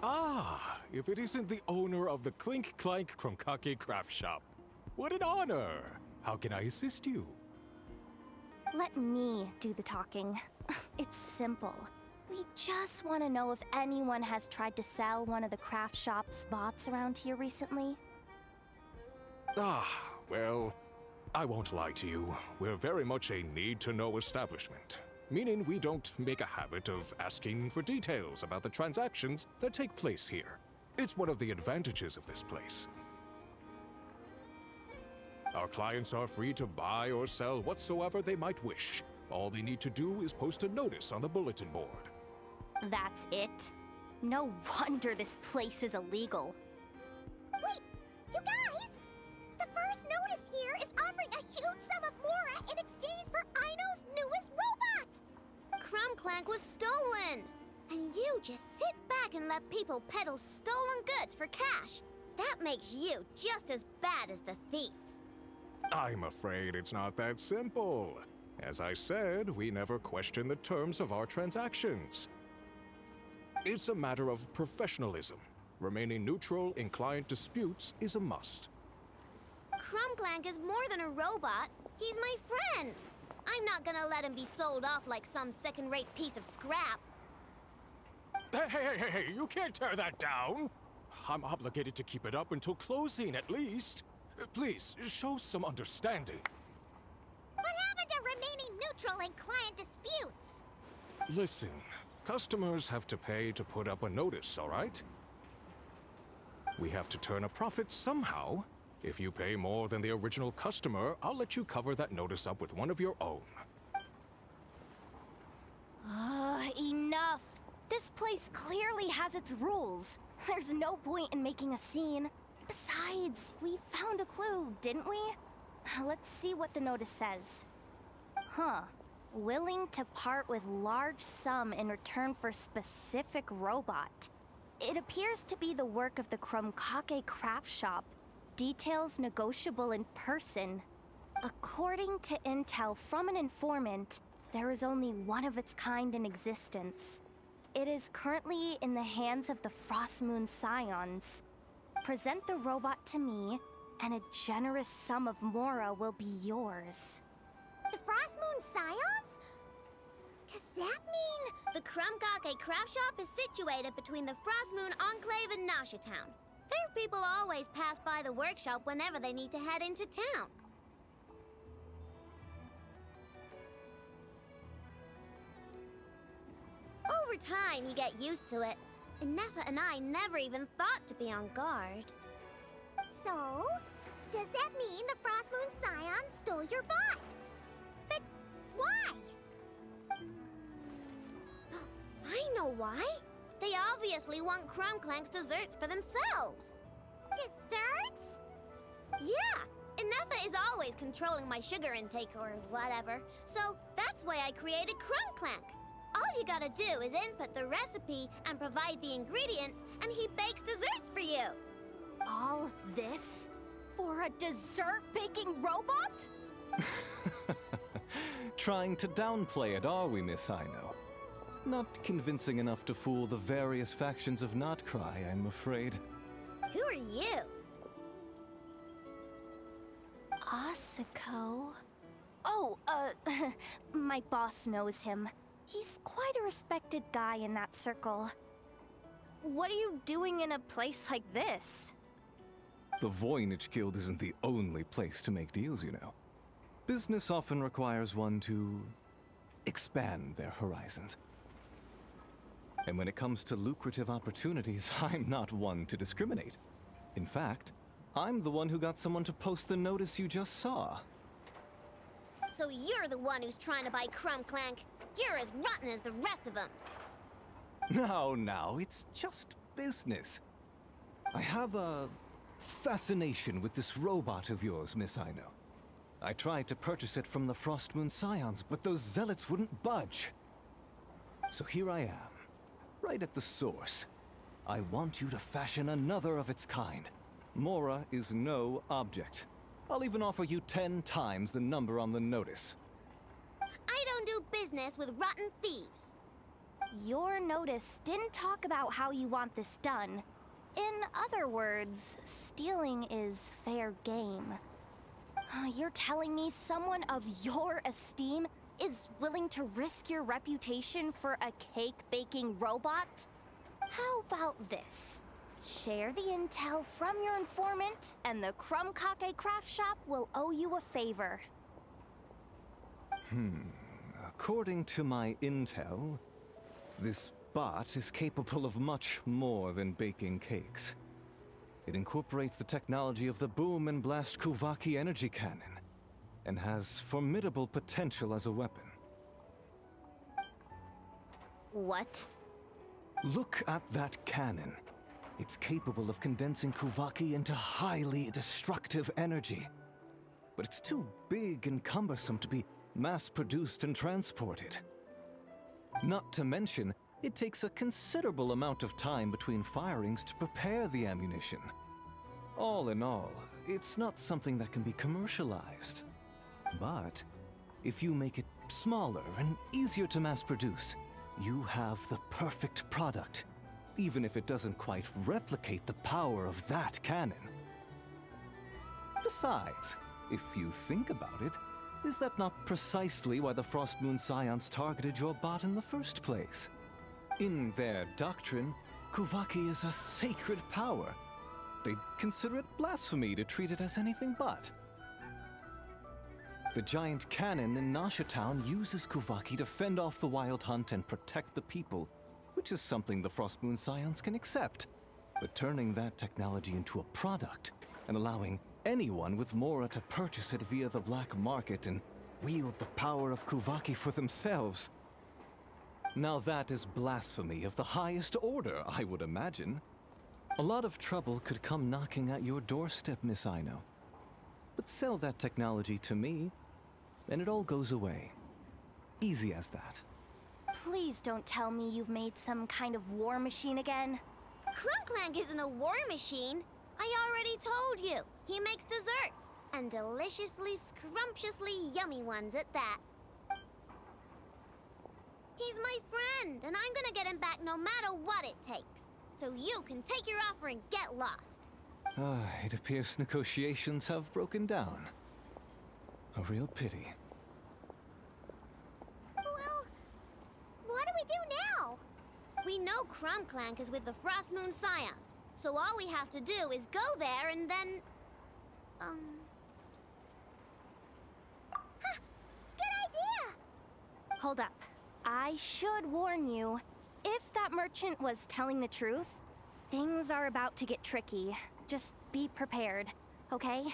Ah, if it isn't the owner of the Clink Clank Kromkake Craft Shop. What an honor! How can I assist you? Let me do the talking. It's simple. We just want to know if anyone has tried to sell one of the craft shop spots around here recently. Ah, well, I won't lie to you. We're very much a need-to-know establishment, meaning we don't make a habit of asking for details about the transactions that take place here. It's one of the advantages of this place. Our clients are free to buy or sell whatsoever they might wish. All they need to do is post a notice on the bulletin board. That's it? No wonder this place is illegal. Wait, you guys! The first notice here is offering a huge sum of Mora in exchange for Aino's newest robot! Krumklank was stolen! And you just sit back and let people peddle stolen goods for cash. That makes you just as bad as the thief. I'm afraid it's not that simple. As I said, we never question the terms of our transactions. It's a matter of professionalism. Remaining neutral in client disputes is a must. Krumklank is more than a robot. He's my friend. I'm not gonna let him be sold off like some second-rate piece of scrap. Hey, you can't tear that down! I'm obligated to keep it up until closing, at least. Please, show some understanding. What happened to remaining neutral in client disputes? Listen, customers have to pay to put up a notice, all right? We have to turn a profit somehow. If you pay more than the original customer, I'll let you cover that notice up with one of your own. Enough! This place clearly has its rules. There's no point in making a scene. Besides, we found a clue, didn't we? Let's see what the notice says. Huh. Willing to part with large sum in return for specific robot. It appears to be the work of the Kromkake Craft Shop. Details negotiable in person. According to intel from an informant, there is only one of its kind in existence. It is currently in the hands of the Frostmoon Scions. Present the robot to me, and a generous sum of Mora will be yours. The Frostmoon Scions? Does that mean... The Krumkake Craft Shop is situated between the Frostmoon Enclave and Nasha Town. Their people always pass by the workshop whenever they need to head into town. Over time, you get used to it. And Nefa and I never even thought to be on guard. So, does that mean the Frostmoon Scions stole your bot? But why? I know why. They obviously want Krumklank's desserts for themselves. Desserts? Yeah, Nefa is always controlling my sugar intake or whatever. So that's why I created Krumklank. All you gotta do is input the recipe and provide the ingredients, and he bakes desserts for you. All this for a dessert baking robot? Trying to downplay it, are we, Miss Aino? Not convincing enough to fool the various factions of Notcry, I'm afraid. Who are you? Asako? Oh, my boss knows him. He's quite a respected guy in that circle. What are you doing in a place like this? The Voynich Guild isn't the only place to make deals, you know. Business often requires one to expand their horizons. And when it comes to lucrative opportunities, I'm not one to discriminate. In fact, I'm the one who got someone to post the notice you just saw. So you're the one who's trying to buy Krumklank. You're as rotten as the rest of them. Now, it's just business. I have a fascination with this robot of yours, Miss Aino. I tried to purchase it from the Frostmoon Scions, but those zealots wouldn't budge. So here I am, right at the source. I want you to fashion another of its kind. Mora is no object. I'll even offer you 10 times the number on the notice. I don't do business with rotten thieves. Your notice didn't talk about how you want this done. In other words, stealing is fair game. You're telling me someone of your esteem is willing to risk your reputation for a cake-baking robot? How about this? Share the intel from your informant, and the Krumkake craft shop will owe you a favor. According to my intel, this bot is capable of much more than baking cakes. It incorporates the technology of the boom and blast Kuvaki energy cannon, and has formidable potential as a weapon. What? Look at that cannon. It's capable of condensing Kuvaki into highly destructive energy. But it's too big and cumbersome to be mass-produced and transported. Not to mention, it takes a considerable amount of time between firings to prepare the ammunition. All in all, it's not something that can be commercialized. But if you make it smaller and easier to mass-produce, you have the perfect product, even if it doesn't quite replicate the power of that cannon. Besides, if you think about it, is that not precisely why the Frost Moon Scions targeted your bot in the first place? In their doctrine, Kuvaki is a sacred power. They'd consider it blasphemy to treat it as anything but. The giant cannon in Nasha Town uses Kuvaki to fend off the Wild Hunt and protect the people, which is something the Frost Moon Scions can accept. But turning that technology into a product and allowing anyone with Mora to purchase it via the black market and wield the power of Kuvaki for themselves. Now that is blasphemy of the highest order, I would imagine. A lot of trouble could come knocking at your doorstep, Miss Aino. But sell that technology to me, and it all goes away. Easy as that. Please don't tell me you've made some kind of war machine again. Krumklank isn't a war machine. I already told you. He makes desserts, and deliciously, scrumptiously yummy ones at that. He's my friend, and I'm gonna get him back no matter what it takes. So you can take your offer and get lost. It appears negotiations have broken down. A real pity. Well, what do we do now? We know Krumklank is with the Frost Moon Scions, so all we have to do is go there and then... Good idea! Hold up. I should warn you, if that merchant was telling the truth, things are about to get tricky. Just be prepared, okay?